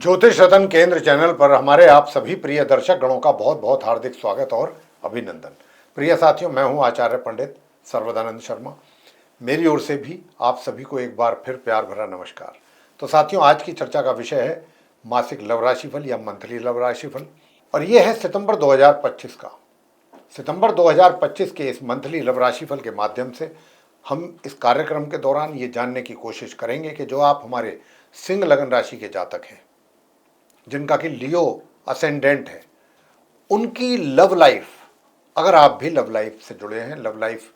ज्योतिष रतन केंद्र चैनल पर हमारे आप सभी प्रिय दर्शक गणों का बहुत बहुत हार्दिक स्वागत और अभिनंदन। प्रिय साथियों, मैं हूं आचार्य पंडित सर्वदानंद शर्मा। मेरी ओर से भी आप सभी को एक बार फिर प्यार भरा नमस्कार। तो साथियों, आज की चर्चा का विषय है मासिक लव राशिफल या मंथली लव राशिफल, और यह है सितंबर 2025 का। सितंबर 2025 के इस मंथली लव राशिफल के माध्यम से हम इस कार्यक्रम के दौरान ये जानने की कोशिश करेंगे कि जो आप हमारे सिंह लगन राशि के जातक हैं, जिनका कि लियो असेंडेंट है, उनकी लव लाइफ, अगर आप भी लव लाइफ से जुड़े हैं, लव लाइफ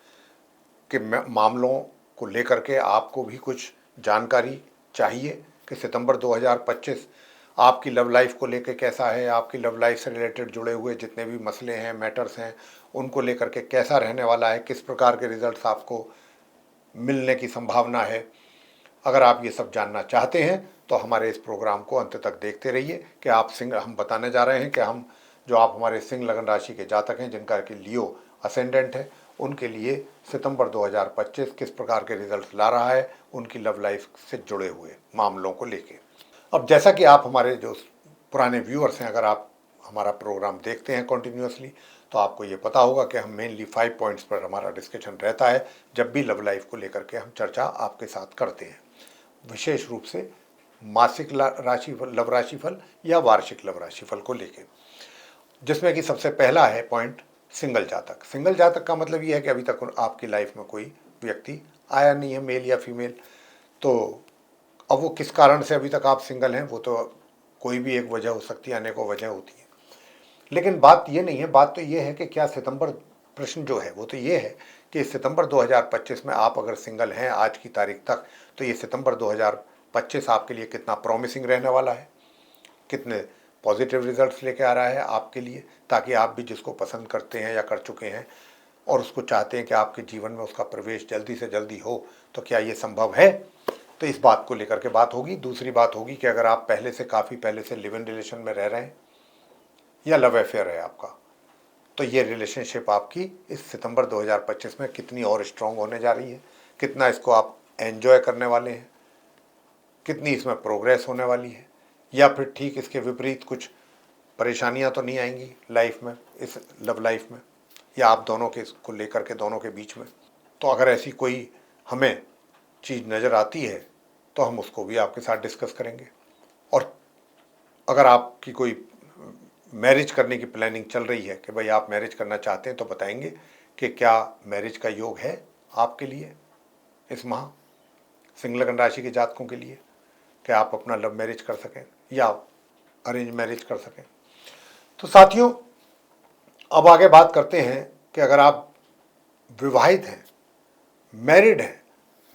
के मामलों को लेकर के आपको भी कुछ जानकारी चाहिए कि सितंबर 2025 आपकी लव लाइफ को लेकर कैसा है, आपकी लव लाइफ से रिलेटेड जुड़े हुए जितने भी मसले हैं, मैटर्स हैं, उनको लेकर के कैसा रहने वाला है, किस प्रकार के रिजल्ट्स आपको मिलने की संभावना है। अगर आप ये सब जानना चाहते हैं तो हमारे इस प्रोग्राम को अंत तक देखते रहिए कि हम बताने जा रहे हैं कि हम जो आप हमारे सिंह लगन राशि के जातक हैं, जिनका कि लियो असेंडेंट है, उनके लिए सितंबर 2025 किस प्रकार के रिजल्ट्स ला रहा है, उनकी लव लाइफ से जुड़े हुए मामलों को लेके। अब जैसा कि आप हमारे जो पुराने व्यूअर्स हैं, अगर आप हमारा प्रोग्राम देखते हैं कंटिन्यूअसली, तो आपको ये पता होगा कि हम मेनली 5 पॉइंट्स पर हमारा डिस्कशन रहता है जब भी लव लाइफ को लेकर के हम चर्चा आपके साथ करते हैं, विशेष रूप से मासिक राशिफल, लव राशिफल या वार्षिक लव राशिफल को लेके, जिसमें कि सबसे पहला है पॉइंट सिंगल जातक। सिंगल जातक का मतलब ये है कि अभी तक आपकी लाइफ में कोई व्यक्ति आया नहीं है, मेल या फीमेल। तो अब वो किस कारण से अभी तक आप सिंगल हैं, वो तो कोई भी एक वजह हो सकती है, अनेकों वजह होती है। लेकिन बात ये नहीं है, बात तो ये है कि क्या सितंबर, प्रश्न जो है वो तो ये है कि सितंबर 2025 में आप अगर सिंगल हैं आज की तारीख तक, तो ये सितंबर 2025 आपके लिए कितना प्रॉमिसिंग रहने वाला है, कितने पॉजिटिव रिजल्ट्स लेके आ रहा है आपके लिए, ताकि आप भी जिसको पसंद करते हैं या कर चुके हैं और उसको चाहते हैं कि आपके जीवन में उसका प्रवेश जल्दी से जल्दी हो, तो क्या ये संभव है। तो इस बात को लेकर के बात होगी। दूसरी बात होगी कि अगर आप पहले से, काफ़ी पहले से लिव इन रिलेशन में रह रहे हैं या लव अफेयर है आपका, तो ये रिलेशनशिप आपकी इस सितंबर 2025 में कितनी और स्ट्रांग होने जा रही है, कितना इसको आप एंजॉय करने वाले हैं, कितनी इसमें प्रोग्रेस होने वाली है, या फिर ठीक इसके विपरीत कुछ परेशानियां तो नहीं आएंगी लाइफ में, इस लव लाइफ में, या आप दोनों के को लेकर के, दोनों के बीच में। तो अगर ऐसी कोई हमें चीज़ नज़र आती है तो हम उसको भी आपके साथ डिस्कस करेंगे। और अगर आपकी कोई मैरिज करने की प्लानिंग चल रही है कि भाई आप मैरिज करना चाहते हैं, तो बताएंगे कि क्या मैरिज का योग है आपके लिए इस माह, सिंह लगन राशि के जातकों के लिए, कि आप अपना लव मैरिज कर सकें या अरेंज मैरिज कर सकें। तो साथियों, अब आगे बात करते हैं कि अगर आप विवाहित हैं, मैरिड हैं,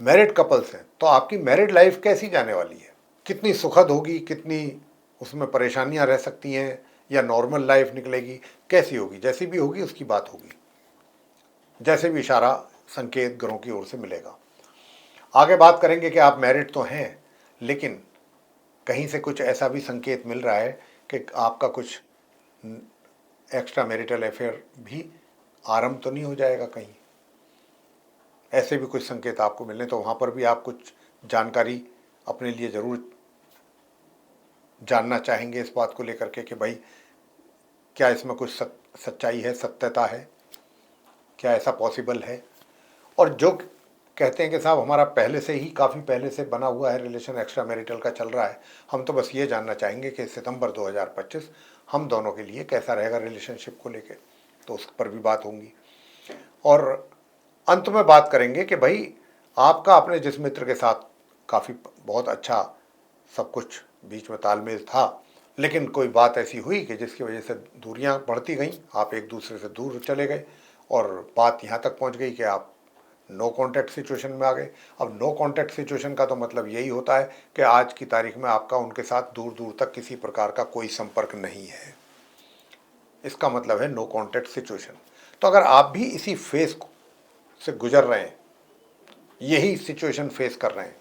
मैरिड कपल्स हैं, तो आपकी मैरिड लाइफ कैसी जाने वाली है, कितनी सुखद होगी, कितनी उसमें परेशानियां रह सकती हैं, या नॉर्मल लाइफ निकलेगी, कैसी होगी। जैसी भी होगी उसकी बात होगी, जैसे भी इशारा संकेत ग्रहों की ओर से मिलेगा। आगे बात करेंगे कि आप मैरिड तो हैं, लेकिन कहीं से कुछ ऐसा भी संकेत मिल रहा है कि आपका कुछ एक्स्ट्रा मैरिटल अफेयर भी आरंभ तो नहीं हो जाएगा कहीं। ऐसे भी कुछ संकेत आपको मिलने, तो वहाँ पर भी आप कुछ जानकारी अपने लिए ज़रूर जानना चाहेंगे इस बात को लेकर के कि भाई क्या इसमें कुछ सच्चाई है, सत्यता है, क्या ऐसा पॉसिबल है। और जो कहते हैं कि साहब हमारा पहले से ही, काफ़ी पहले से बना हुआ है रिलेशन, एक्स्ट्रा मैरिटल का चल रहा है, हम तो बस ये जानना चाहेंगे कि सितंबर 2025 हम दोनों के लिए कैसा रहेगा रिलेशनशिप को लेके, तो उस पर भी बात होंगी। और अंत में बात करेंगे कि भाई आपका अपने जिस मित्र के साथ काफ़ी बहुत अच्छा सब कुछ बीच में तालमेल था, लेकिन कोई बात ऐसी हुई कि जिसकी वजह से दूरियां बढ़ती गईं, आप एक दूसरे से दूर चले गए और बात यहाँ तक पहुँच गई कि आप नो कांटेक्ट सिचुएशन में आ गए। अब नो कांटेक्ट सिचुएशन का तो मतलब यही होता है कि आज की तारीख में आपका उनके साथ दूर दूर तक किसी प्रकार का कोई संपर्क नहीं है, इसका मतलब है नो कांटेक्ट सिचुएशन। तो अगर आप भी इसी फेस से गुजर रहे हैं, यही सिचुएशन फेस कर रहे हैं,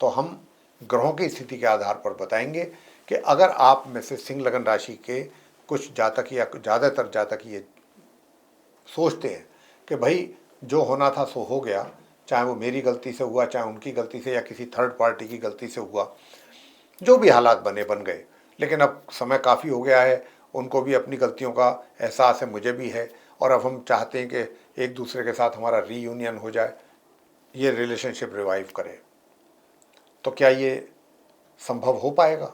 तो हम ग्रहों की स्थिति के आधार पर बताएंगे कि अगर आप में से सिंह लगन राशि के कुछ जातक या ज़्यादातर जातक ये सोचते हैं कि भाई जो होना था सो हो गया, चाहे वो मेरी गलती से हुआ, चाहे उनकी गलती से या किसी थर्ड पार्टी की गलती से हुआ, जो भी हालात बन गए, लेकिन अब समय काफ़ी हो गया है, उनको भी अपनी गलतियों का एहसास है, मुझे भी है, और अब हम चाहते हैं कि एक दूसरे के साथ हमारा रीयूनियन हो जाए, ये रिलेशनशिप रिवाइव करे। तो क्या ये संभव हो पाएगा?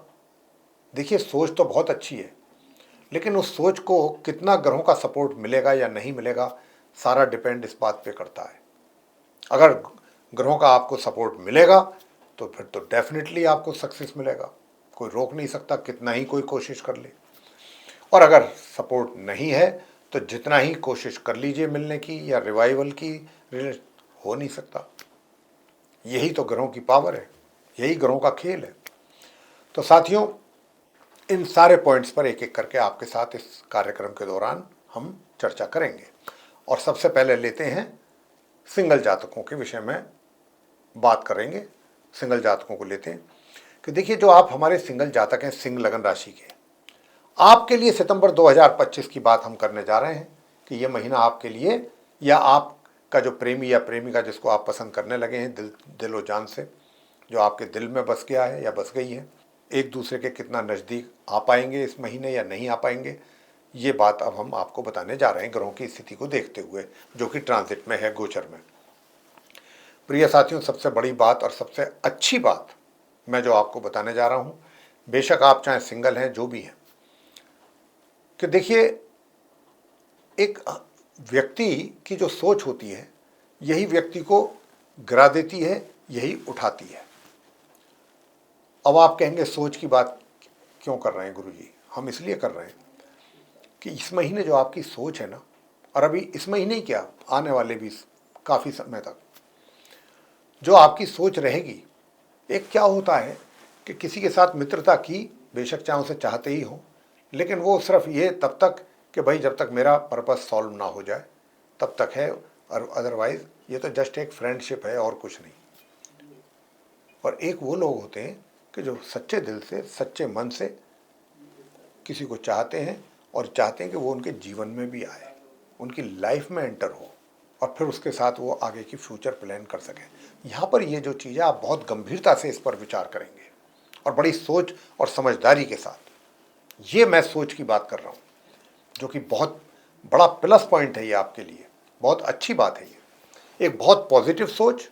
देखिए, सोच तो बहुत अच्छी है, लेकिन उस सोच को कितना ग्रहों का सपोर्ट मिलेगा या नहीं मिलेगा, सारा डिपेंड इस बात पे करता है। अगर ग्रहों का आपको सपोर्ट मिलेगा तो फिर तो डेफिनेटली आपको सक्सेस मिलेगा, कोई रोक नहीं सकता, कितना ही कोई कोशिश कर ले। और अगर सपोर्ट नहीं है तो जितना ही कोशिश कर लीजिए मिलने की या रिवाइवल की, हो नहीं सकता। यही तो ग्रहों की पावर है, यही ग्रहों का खेल है। तो साथियों, इन सारे पॉइंट्स पर एक एक करके आपके साथ इस कार्यक्रम के दौरान हम चर्चा करेंगे। और सबसे पहले लेते हैं सिंगल जातकों के विषय में बात करेंगे। सिंगल जातकों को लेते हैं कि देखिए, जो आप हमारे सिंगल जातक हैं, सिंह लगन राशि के, आपके लिए सितंबर 2025 की बात हम करने जा रहे हैं कि ये महीना आपके लिए, या आपका जो प्रेमी या प्रेमिका जिसको आप पसंद करने लगे हैं दिलो जान से, जो आपके दिल में बस गया है या बस गई है, एक दूसरे के कितना नज़दीक आ पाएंगे इस महीने या नहीं आ पाएंगे, ये बात अब हम आपको बताने जा रहे हैं ग्रहों की स्थिति को देखते हुए, जो कि ट्रांजिट में है, गोचर में। प्रिय साथियों, सबसे बड़ी बात और सबसे अच्छी बात मैं जो आपको बताने जा रहा हूँ, बेशक आप चाहे सिंगल हैं, जो भी हैं, कि देखिए, एक व्यक्ति की जो सोच होती है, यही व्यक्ति को गिरा देती है, यही उठाती है। अब आप कहेंगे सोच की बात क्यों कर रहे हैं गुरुजी? हम इसलिए कर रहे हैं कि इस महीने जो आपकी सोच है ना, और अभी इस महीने ही क्या, आने वाले भी काफ़ी समय तक जो आपकी सोच रहेगी, एक क्या होता है कि किसी के साथ मित्रता की, बेशक चाहे उसे चाहते ही हो, लेकिन वो सिर्फ ये तब तक कि भाई जब तक मेरा पर्पस सॉल्व ना हो जाए तब तक है, और अदरवाइज ये तो जस्ट एक फ्रेंडशिप है और कुछ नहीं। और एक वो लोग होते हैं कि जो सच्चे दिल से, सच्चे मन से किसी को चाहते हैं, और चाहते हैं कि वो उनके जीवन में भी आए, उनकी लाइफ में एंटर हो, और फिर उसके साथ वो आगे की फ्यूचर प्लान कर सकें। यहाँ पर ये जो चीज़ है, आप बहुत गंभीरता से इस पर विचार करेंगे और बड़ी सोच और समझदारी के साथ। ये मैं सोच की बात कर रहा हूँ, जो कि बहुत बड़ा प्लस पॉइंट है ये आपके लिए, बहुत अच्छी बात है ये, एक बहुत पॉजिटिव सोच।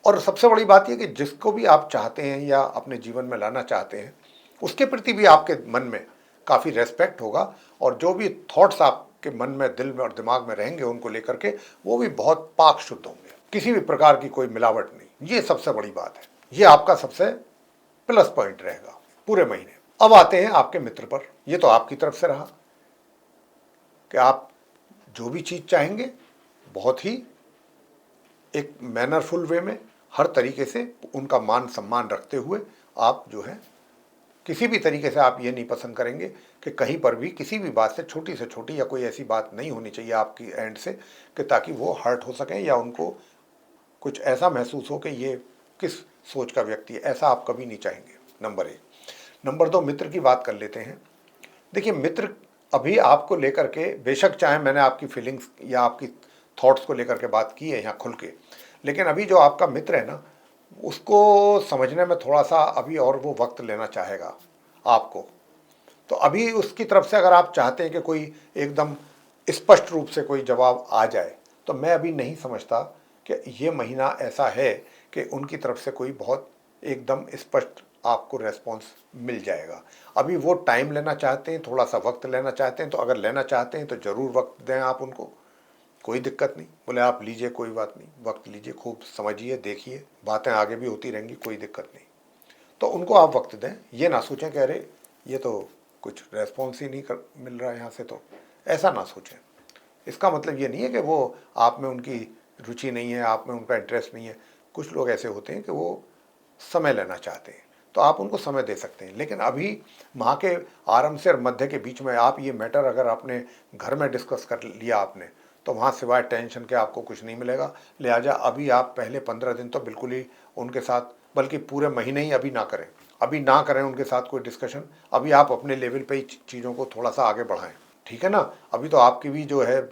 और सबसे बड़ी बात यह कि जिसको भी आप चाहते हैं या अपने जीवन में लाना चाहते हैं, उसके प्रति भी आपके मन में काफ़ी रेस्पेक्ट होगा, और जो भी थॉट्स आपके मन में, दिल में और दिमाग में रहेंगे उनको लेकर के, वो भी बहुत पाक शुद्ध होंगे, किसी भी प्रकार की कोई मिलावट नहीं। ये सबसे बड़ी बात है, ये आपका सबसे प्लस पॉइंट रहेगा पूरे महीने। अब आते हैं आपके मित्र पर। ये तो आपकी तरफ से रहा कि आप जो भी चीज़ चाहेंगे बहुत ही एक मैनरफुल वे में, हर तरीके से उनका मान सम्मान रखते हुए आप जो है, किसी भी तरीके से आप ये नहीं पसंद करेंगे कि कहीं पर भी किसी भी बात से छोटी या कोई ऐसी बात नहीं होनी चाहिए आपकी एंड से कि ताकि वो हर्ट हो सकें या उनको कुछ ऐसा महसूस हो कि ये किस सोच का व्यक्ति है, ऐसा आप कभी नहीं चाहेंगे। नंबर एक। नंबर दो, मित्र की बात कर लेते हैं। देखिए, मित्र अभी आपको लेकर के, बेशक चाहे मैंने आपकी फीलिंग्स या आपकी थॉट्स को लेकर के बात की है यहाँ खुल के, लेकिन अभी जो आपका मित्र है ना, उसको समझने में थोड़ा सा अभी और वो वक्त लेना चाहेगा आपको। तो अभी उसकी तरफ से अगर आप चाहते हैं कि कोई एकदम स्पष्ट रूप से कोई जवाब आ जाए, तो मैं अभी नहीं समझता कि ये महीना ऐसा है कि उनकी तरफ से कोई बहुत एकदम स्पष्ट आपको रेस्पॉन्स मिल जाएगा। अभी वो टाइम लेना चाहते हैं, थोड़ा सा वक्त लेना चाहते हैं। तो अगर लेना चाहते हैं तो ज़रूर वक्त दें आप उनको, कोई दिक्कत नहीं। बोले आप लीजिए, कोई बात नहीं, वक्त लीजिए, खूब समझिए, देखिए, बातें आगे भी होती रहेंगी, कोई दिक्कत नहीं। तो उनको आप वक्त दें, ये ना सोचें कि अरे ये तो कुछ रेस्पॉन्स ही नहीं मिल रहा है यहाँ से, तो ऐसा ना सोचें। इसका मतलब ये नहीं है कि वो आप में उनकी रुचि नहीं है, आप में उनका इंटरेस्ट नहीं है। कुछ लोग ऐसे होते हैं कि वो समय लेना चाहते हैं, तो आप उनको समय दे सकते हैं। लेकिन अभी माह के आरंभ से और मध्य के बीच में आप ये मैटर अगर आपने घर में डिस्कस कर लिया आपने, तो वहाँ सिवाय टेंशन के आपको कुछ नहीं मिलेगा। लिहाजा अभी आप पहले 15 दिन तो बिल्कुल ही उनके साथ, बल्कि पूरे महीने ही अभी ना करें उनके साथ कोई डिस्कशन। अभी आप अपने लेवल पे ही चीज़ों को थोड़ा सा आगे बढ़ाएं, ठीक है ना। अभी तो आपकी भी जो है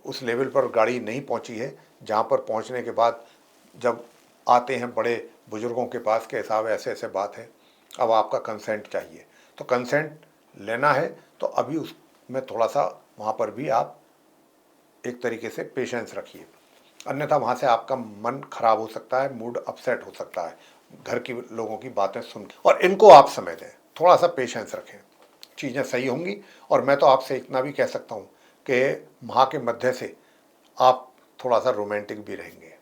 उस लेवल पर गाड़ी नहीं पहुंची है जहां पर पहुंचने के बाद जब आते हैं बड़े बुजुर्गों के पास के साहब ऐसे ऐसे बात है, अब आपका कंसेंट चाहिए, तो कंसेंट लेना है तो अभी उसमें थोड़ा सा वहाँ पर भी आप एक तरीके से पेशेंस रखिए, अन्यथा वहाँ से आपका मन खराब हो सकता है, मूड अपसेट हो सकता है घर की लोगों की बातें सुन के। और इनको आप समय दें, थोड़ा सा पेशेंस रखें, चीज़ें सही होंगी। और मैं तो आपसे इतना भी कह सकता हूँ कि माह के मध्य से आप थोड़ा सा रोमांटिक भी रहेंगे,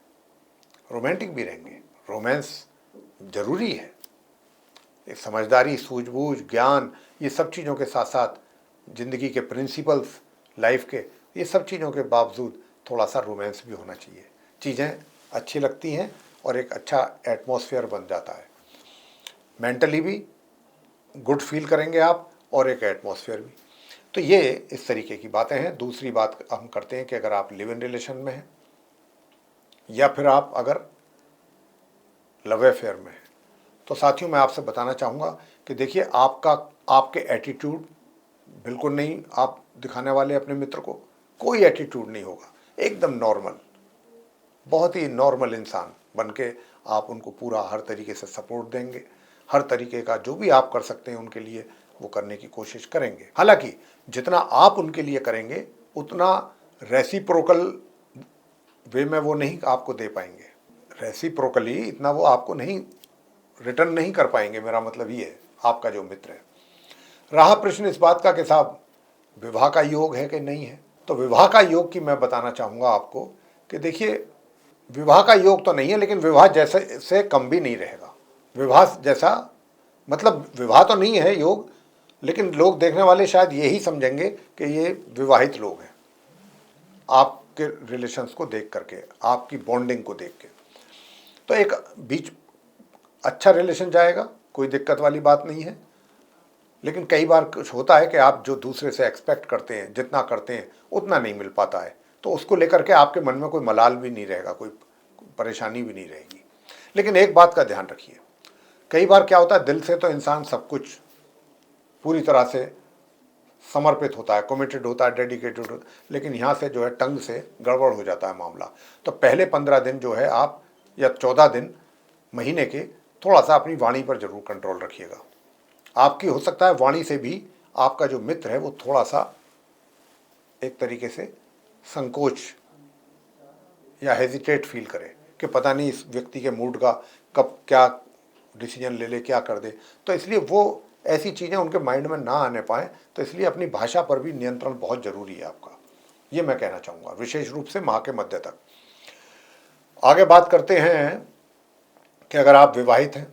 रोमांटिक भी रहेंगे। रोमांस जरूरी है, एक समझदारी, सूझबूझ, ज्ञान, ये सब चीज़ों के साथ साथ ज़िंदगी के प्रिंसिपल्स लाइफ के, ये सब चीज़ों के बावजूद थोड़ा सा रोमांस भी होना चाहिए। चीज़ें अच्छी लगती हैं और एक अच्छा एटमॉस्फेयर बन जाता है, मेंटली भी गुड फील करेंगे आप और एक एटमॉस्फेयर भी। तो ये इस तरीके की बातें हैं। दूसरी बात हम करते हैं कि अगर आप लिव इन रिलेशन में हैं या फिर आप अगर लव अफेयर में हैं, तो साथियों मैं आपसे बताना चाहूँगा कि देखिए आपके एटीट्यूड बिल्कुल नहीं आप दिखाने वाले अपने मित्र को, कोई एटीट्यूड नहीं होगा, एकदम नॉर्मल, बहुत ही नॉर्मल इंसान बन के आप उनको पूरा हर तरीके से सपोर्ट देंगे, हर तरीके का जो भी आप कर सकते हैं उनके लिए वो करने की कोशिश करेंगे। हालांकि जितना आप उनके लिए करेंगे उतना रेसिप्रोकल वे में वो नहीं आपको दे पाएंगे, रेसिप्रोकली इतना वो आपको नहीं रिटर्न नहीं कर पाएंगे। मेरा मतलब ये है, आपका जो मित्र है। रहा प्रश्न इस बात का कि साहब विवाह का योग है कि नहीं है, तो विवाह का योग की मैं बताना चाहूँगा आपको कि देखिए विवाह का योग तो नहीं है, लेकिन विवाह जैसे से कम भी नहीं रहेगा। विवाह जैसा मतलब विवाह तो नहीं है योग, लेकिन लोग देखने वाले शायद यही समझेंगे कि ये विवाहित लोग हैं, आपके रिलेशंस को देख करके, आपकी बॉन्डिंग को देख के। तो एक बीच अच्छा रिलेशन जाएगा, कोई दिक्कत वाली बात नहीं है। लेकिन कई बार कुछ होता है कि आप जो दूसरे से एक्सपेक्ट करते हैं, जितना करते हैं उतना नहीं मिल पाता है, तो उसको लेकर के आपके मन में कोई मलाल भी नहीं रहेगा, कोई परेशानी भी नहीं रहेगी। लेकिन एक बात का ध्यान रखिए, कई बार क्या होता है, दिल से तो इंसान सब कुछ पूरी तरह से समर्पित होता है, कमिटेड होता है, डेडिकेटेड होता है, लेकिन यहाँ से जो है टंग से गड़बड़ हो जाता है मामला। तो पहले 15 दिन जो है आप, या 14 दिन महीने के, थोड़ा सा अपनी वाणी पर जरूर कंट्रोल रखिएगा। आपकी हो सकता है वाणी से भी आपका जो मित्र है वो थोड़ा सा एक तरीके से संकोच या हेजिटेट फील करे कि पता नहीं इस व्यक्ति के मूड का कब क्या डिसीजन ले ले, क्या कर दे। तो इसलिए वो ऐसी चीज़ें उनके माइंड में ना आने पाएँ, तो इसलिए अपनी भाषा पर भी नियंत्रण बहुत ज़रूरी है आपका, ये मैं कहना चाहूँगा, विशेष रूप से माह के मध्य तक। आगे बात करते हैं कि अगर आप विवाहित हैं,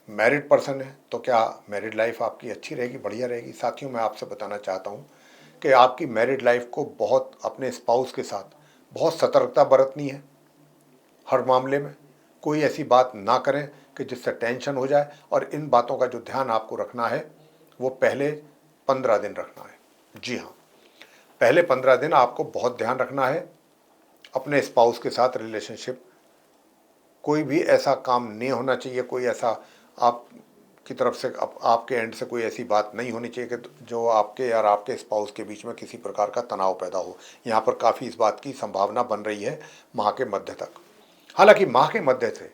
मैरिड पर्सन है, तो क्या मैरिड लाइफ आपकी अच्छी रहेगी, बढ़िया रहेगी। साथियों मैं आपसे बताना चाहता हूँ कि आपकी मैरिड लाइफ को बहुत अपने स्पाउस के साथ बहुत सतर्कता बरतनी है। हर मामले में कोई ऐसी बात ना करें कि जिससे टेंशन हो जाए, और इन बातों का जो ध्यान आपको रखना है वो पहले 15 दिन रखना है। जी हाँ, पहले 15 दिन आपको बहुत ध्यान रखना है अपने स्पाउस के साथ रिलेशनशिप। कोई भी ऐसा काम नहीं होना चाहिए, कोई ऐसा आप की तरफ से आपके एंड से कोई ऐसी बात नहीं होनी चाहिए कि जो आपके और आपके स्पाउस के बीच में किसी प्रकार का तनाव पैदा हो। यहाँ पर काफ़ी इस बात की संभावना बन रही है माह के मध्य तक। हालांकि माह के मध्य से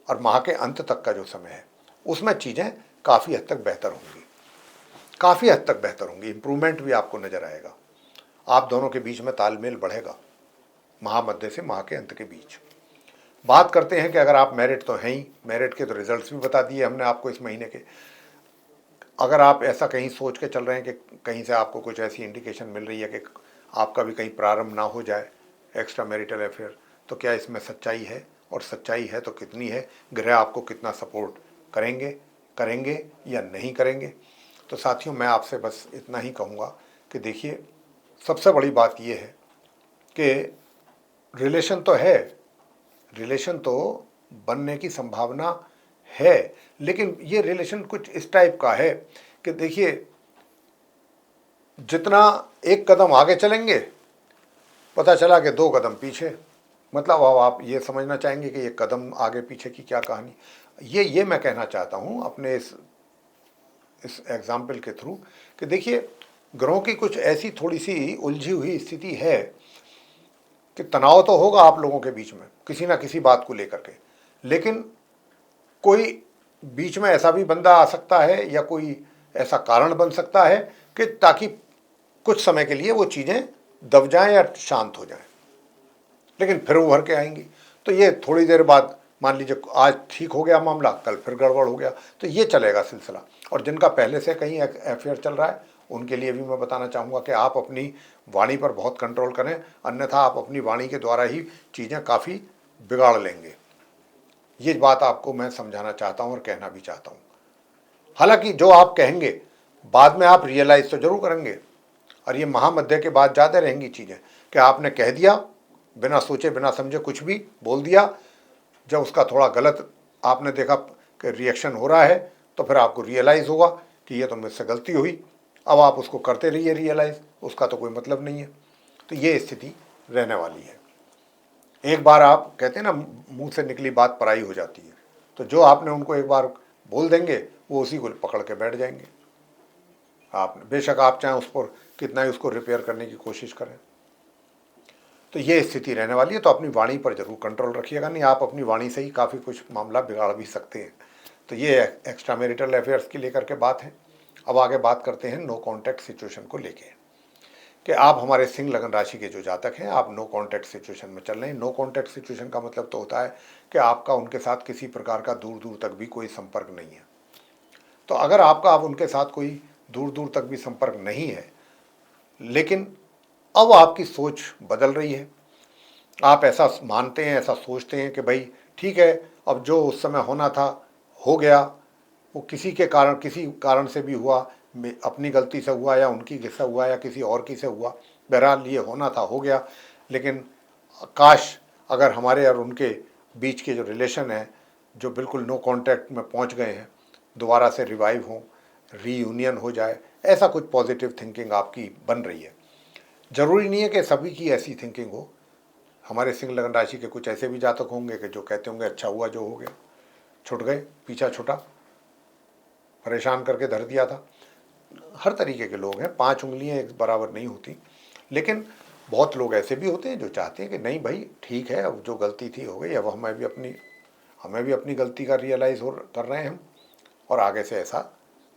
और माह के अंत तक का जो समय है उसमें चीज़ें काफ़ी हद तक बेहतर होंगी, काफ़ी हद तक बेहतर होंगी, इम्प्रूवमेंट भी आपको नज़र आएगा। आप दोनों के बीच में तालमेल बढ़ेगा माह मध्य से माह के अंत के बीच। बात करते हैं कि अगर आप मैरिड तो हैं ही, मैरिड के तो रिजल्ट्स भी बता दिए हमने आपको इस महीने के। अगर आप ऐसा कहीं सोच के चल रहे हैं कि कहीं से आपको कुछ ऐसी इंडिकेशन मिल रही है कि आपका भी कहीं प्रारंभ ना हो जाए एक्स्ट्रा मैरिटल अफेयर, तो क्या इसमें सच्चाई है, और सच्चाई है तो कितनी है, ग्रह आपको कितना सपोर्ट करेंगे या नहीं करेंगे। तो साथियों मैं आपसे बस इतना ही कहूँगा कि देखिए सबसे बड़ी बात यह है कि रिलेशन तो है, रिलेशन तो बनने की संभावना है, लेकिन ये रिलेशन कुछ इस टाइप का है कि देखिए जितना एक कदम आगे चलेंगे पता चला कि 2 कदम पीछे। मतलब अब आप ये समझना चाहेंगे कि ये कदम आगे पीछे की क्या कहानी। ये मैं कहना चाहता हूँ अपने इस एग्जाम्पल के थ्रू कि देखिए ग्रहों की कुछ ऐसी थोड़ी सी उलझी हुई स्थिति है कि तनाव तो होगा आप लोगों के बीच में किसी ना किसी बात को लेकर के, लेकिन कोई बीच में ऐसा भी बंदा आ सकता है या कोई ऐसा कारण बन सकता है कि ताकि कुछ समय के लिए वो चीज़ें दब जाएं या शांत हो जाएं, लेकिन फिर उभर के आएंगी। तो ये थोड़ी देर बाद, मान लीजिए आज ठीक हो गया मामला, कल फिर गड़बड़ हो गया, तो ये चलेगा सिलसिला। और जिनका पहले से कहीं अफेयर चल रहा है उनके लिए भी मैं बताना चाहूँगा कि आप अपनी वाणी पर बहुत कंट्रोल करें, अन्यथा आप अपनी वाणी के द्वारा ही चीज़ें काफ़ी बिगाड़ लेंगे। ये बात आपको मैं समझाना चाहता हूँ और कहना भी चाहता हूँ। हालांकि जो आप कहेंगे बाद में आप रियलाइज तो जरूर करेंगे, और ये महामध्य के बाद ज़्यादा रहेंगी चीज़ें कि आपने कह दिया, बिना सोचे बिना समझे कुछ भी बोल दिया, जब उसका थोड़ा गलत आपने देखा कि रिएक्शन हो रहा है तो फिर आपको रियलाइज़ होगा कि ये तो मुझसे गलती हुई। अब आप उसको करते रहिए रियलाइज़, उसका तो कोई मतलब नहीं है। तो ये स्थिति रहने वाली है। एक बार आप कहते हैं ना, मुंह से निकली बात पराई हो जाती है, तो जो आपने उनको एक बार बोल देंगे वो उसी को पकड़ के बैठ जाएंगे। आपने बेशक आप चाहें उस पर कितना ही उसको रिपेयर करने की कोशिश करें। तो ये स्थिति रहने वाली है। तो अपनी वाणी पर जरूर कंट्रोल रखिएगा, नहीं आप अपनी वाणी से ही काफ़ी कुछ मामला बिगाड़ भी सकते हैं। तो ये एक्स्ट्रा मैरिटल अफेयर्स की लेकर के बात है। अब आगे बात करते हैं नो कॉन्टैक्ट सिचुएशन को लेके, कि आप हमारे सिंह लगन राशि के जो जातक हैं, आप नो कॉन्टैक्ट सिचुएशन में चल रहे हैं। नो कॉन्टैक्ट सिचुएशन का मतलब तो होता है कि आपका उनके साथ किसी प्रकार का दूर दूर तक भी कोई संपर्क नहीं है। तो अगर आपका अब उनके साथ कोई दूर दूर तक भी संपर्क नहीं है, लेकिन अब आपकी सोच बदल रही है, आप ऐसा मानते हैं, ऐसा सोचते हैं कि भाई ठीक है, अब जो उस समय होना था हो गया, वो किसी के कारण, किसी कारण से भी हुआ, अपनी गलती से हुआ या उनकी से हुआ या किसी और की से हुआ, बहरहाल ये होना था हो गया। लेकिन काश अगर हमारे और उनके बीच के जो रिलेशन है, जो बिल्कुल नो कांटेक्ट में पहुंच गए हैं, दोबारा से रिवाइव हों, रीयूनियन हो जाए, ऐसा कुछ पॉजिटिव थिंकिंग आपकी बन रही है। ज़रूरी नहीं है कि सभी की ऐसी थिंकिंग हो। हमारे सिंह लगन राशि के कुछ ऐसे भी जातक होंगे कि जो कहते होंगे अच्छा हुआ जो हो गया, छुट गए, पीछा छुटा, परेशान करके धर दिया था। हर तरीके के लोग हैं, 5 उंगलियां एक बराबर नहीं होती। लेकिन बहुत लोग ऐसे भी होते हैं जो चाहते हैं कि नहीं भाई ठीक है, अब जो गलती थी हो गई, अब हमें भी अपनी गलती का रियलाइज़ हो कर रहे हैं हम, और आगे से ऐसा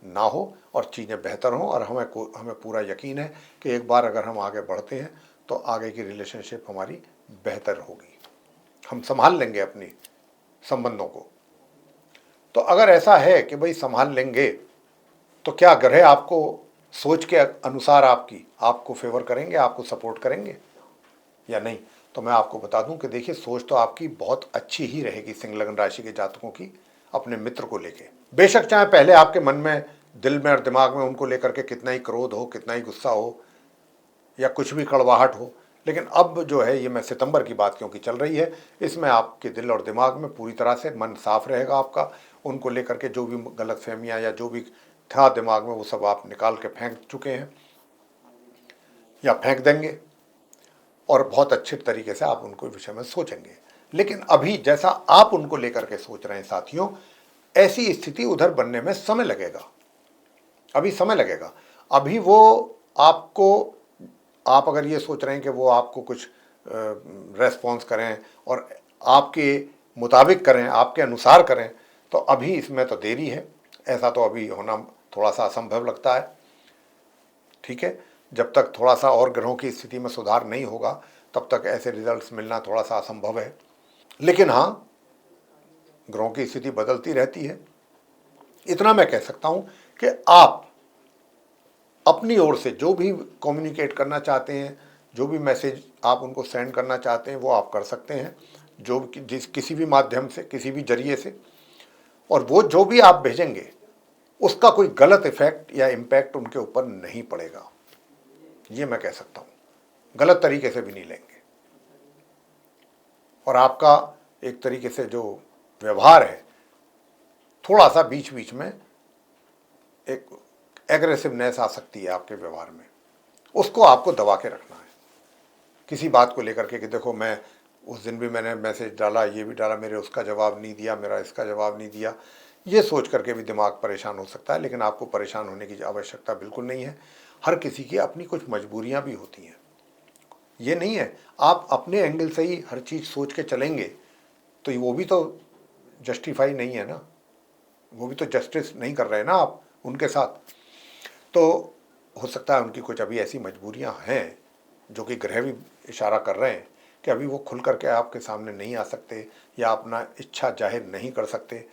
ना हो और चीज़ें बेहतर हों। और हमें पूरा यकीन है कि एक बार अगर हम आगे बढ़ते हैं तो आगे की रिलेशनशिप हमारी बेहतर होगी, हम संभाल लेंगे अपनी संबंधों को। तो अगर ऐसा है कि भाई संभाल लेंगे, तो क्या ग्रह आपको सोच के अनुसार आपको फेवर करेंगे, आपको सपोर्ट करेंगे या नहीं? तो मैं आपको बता दूं कि देखिए, सोच तो आपकी बहुत अच्छी ही रहेगी सिंह लगन राशि के जातकों की अपने मित्र को लेके। बेशक चाहे पहले आपके मन में, दिल में और दिमाग में उनको लेकर के कितना ही क्रोध हो, कितना ही गुस्सा हो या कुछ भी कड़वाहट हो, लेकिन अब जो है, ये मैं सितंबर की बात क्योंकि चल रही है, इसमें आपके दिल और दिमाग में पूरी तरह से मन साफ रहेगा आपका। उनको लेकर के जो भी गलत फहमियाँ या जो भी था दिमाग में, वो सब आप निकाल के फेंक चुके हैं या फेंक देंगे, और बहुत अच्छे तरीके से आप उनको विषय में सोचेंगे। लेकिन अभी जैसा आप उनको लेकर के सोच रहे हैं साथियों, ऐसी स्थिति उधर बनने में समय लगेगा, अभी समय लगेगा। अभी वो आपको, आप अगर ये सोच रहे हैं कि वो आपको कुछ रेस्पॉन्स करें और आपके मुताबिक करें, आपके अनुसार करें, तो अभी इसमें तो देरी है। ऐसा तो अभी होना थोड़ा सा असंभव लगता है। ठीक है, जब तक थोड़ा सा और ग्रहों की स्थिति में सुधार नहीं होगा तब तक ऐसे रिजल्ट्स मिलना थोड़ा सा असंभव है। लेकिन हाँ, ग्रहों की स्थिति बदलती रहती है। इतना मैं कह सकता हूँ कि आप अपनी ओर से जो भी कम्युनिकेट करना चाहते हैं, जो भी मैसेज आप उनको सेंड करना चाहते हैं, वो आप कर सकते हैं, किसी भी माध्यम से, किसी भी जरिए से। और वो जो भी आप भेजेंगे उसका कोई गलत इफेक्ट या इम्पैक्ट उनके ऊपर नहीं पड़ेगा, ये मैं कह सकता हूँ। गलत तरीके से भी नहीं लेंगे, और आपका एक तरीके से जो व्यवहार है, थोड़ा सा बीच बीच में एक एग्रेसिवनेस आ सकती है आपके व्यवहार में, उसको आपको दबा के रखना है। किसी बात को लेकर के कि देखो, मैं उस दिन भी मैंने मैसेज डाला, ये भी डाला, मेरे उसका जवाब नहीं दिया, मेरा इसका जवाब नहीं दिया, ये सोच करके भी दिमाग परेशान हो सकता है। लेकिन आपको परेशान होने की आवश्यकता बिल्कुल नहीं है। हर किसी की अपनी कुछ मजबूरियां भी होती हैं, ये नहीं है आप अपने एंगल से ही हर चीज़ सोच के चलेंगे तो वो भी तो जस्टिफाई नहीं है ना। वो भी तो जस्टिस नहीं कर रहे ना आप उनके साथ। तो हो सकता है उनकी कुछ अभी ऐसी मजबूरियां हैं जो कि ग्रह भी इशारा कर रहे हैं कि अभी वो खुल करके आपके सामने नहीं आ सकते या अपना इच्छा जाहिर नहीं कर सकते।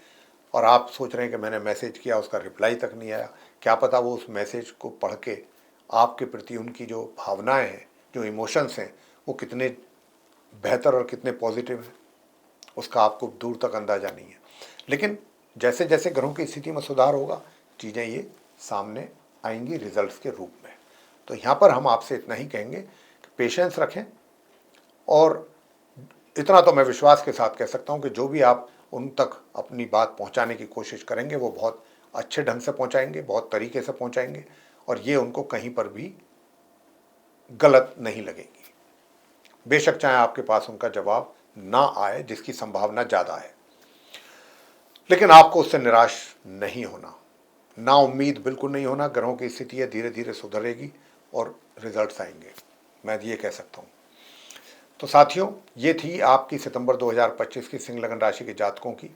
और आप सोच रहे हैं कि मैंने मैसेज किया, उसका रिप्लाई तक नहीं आया। क्या पता वो उस मैसेज को पढ़ के आपके प्रति उनकी जो भावनाएं हैं, जो इमोशंस हैं, वो कितने बेहतर और कितने पॉजिटिव हैं, उसका आपको दूर तक अंदाज़ा नहीं है। लेकिन जैसे जैसे ग्रहों की स्थिति में सुधार होगा, चीज़ें ये सामने आएंगी रिजल्ट्स के रूप में। तो यहाँ पर हम आपसे इतना ही कहेंगे कि पेशेंस रखें, और इतना तो मैं विश्वास के साथ कह सकता हूँ कि जो भी आप उन तक अपनी बात पहुँचाने की कोशिश करेंगे वो बहुत अच्छे ढंग से पहुँचाएंगे, बहुत तरीके से पहुँचाएंगे, और ये उनको कहीं पर भी गलत नहीं लगेगी। बेशक चाहे आपके पास उनका जवाब ना आए, जिसकी संभावना ज़्यादा है, लेकिन आपको उससे निराश नहीं होना, ना उम्मीद बिल्कुल नहीं होना। ग्रहों की स्थिति है धीरे धीरे सुधरेगी और रिजल्ट्स आएंगे, मैं ये कह सकता हूँ। तो साथियों, ये थी आपकी सितंबर 2025 की सिंह लगन राशि के जातकों की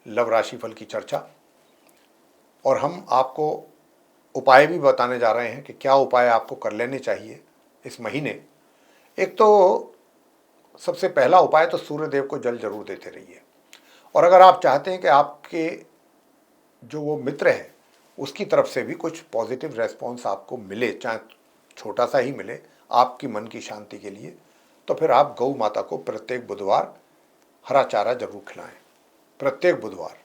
लव राशिफल की चर्चा। और हम आपको उपाय भी बताने जा रहे हैं कि क्या उपाय आपको कर लेने चाहिए इस महीने। एक तो सबसे पहला उपाय तो सूर्य देव को जल जरूर देते रहिए। और अगर आप चाहते हैं कि आपके जो वो मित्र है उसकी तरफ से भी कुछ पॉजिटिव रेस्पॉन्स आपको मिले, चाहे छोटा सा ही मिले, आपकी मन की शांति के लिए, तो फिर आप गौ माता को प्रत्येक बुधवार हरा चारा जरूर खिलाएं, प्रत्येक बुधवार।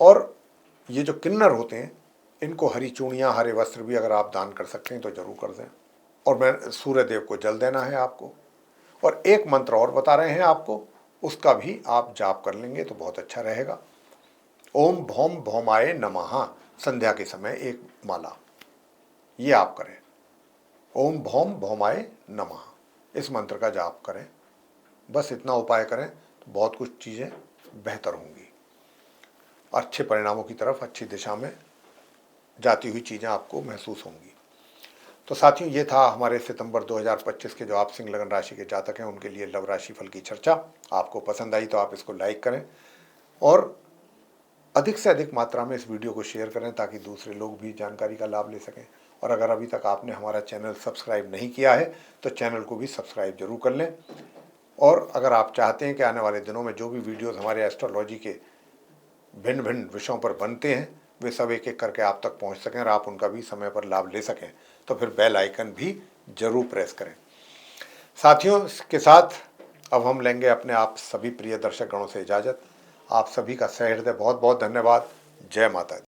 और ये जो किन्नर होते हैं इनको हरी चूड़ियाँ, हरे वस्त्र भी अगर आप दान कर सकते हैं तो जरूर कर दें। और मैं सूर्य देव को जल देना है आपको। और एक मंत्र और बता रहे हैं आपको, उसका भी आप जाप कर लेंगे तो बहुत अच्छा रहेगा। ओम भौम भौमाय नमः, संध्या के समय एक माला ये आप करें। ओम भौम भौमाय नमः, इस मंत्र का जाप करें। बस इतना उपाय करें तो बहुत कुछ चीज़ें बेहतर होंगी, अच्छे परिणामों की तरफ, अच्छी दिशा में जाती हुई चीज़ें आपको महसूस होंगी। तो साथियों, ये था हमारे सितंबर 2025 के जो आप सिंह लगन राशि के जातक हैं उनके लिए लव राशि फल की चर्चा। आपको पसंद आई तो आप इसको लाइक करें और अधिक से अधिक मात्रा में इस वीडियो को शेयर करें ताकि दूसरे लोग भी जानकारी का लाभ ले सकें। और अगर अभी तक आपने हमारा चैनल सब्सक्राइब नहीं किया है तो चैनल को भी सब्सक्राइब जरूर कर लें। और अगर आप चाहते हैं कि आने वाले दिनों में जो भी वीडियोज़ हमारे एस्ट्रोलॉजी के भिन्न भिन्न विषयों पर बनते हैं वे सब एक एक करके आप तक पहुंच सकें और आप उनका भी समय पर लाभ ले सकें, तो फिर बेल आइकन भी जरूर प्रेस करें। साथियों, इसके साथ अब हम लेंगे अपने आप सभी प्रिय दर्शक गणों से इजाज़त। आप सभी का सहृदय बहुत बहुत धन्यवाद। जय माता दी।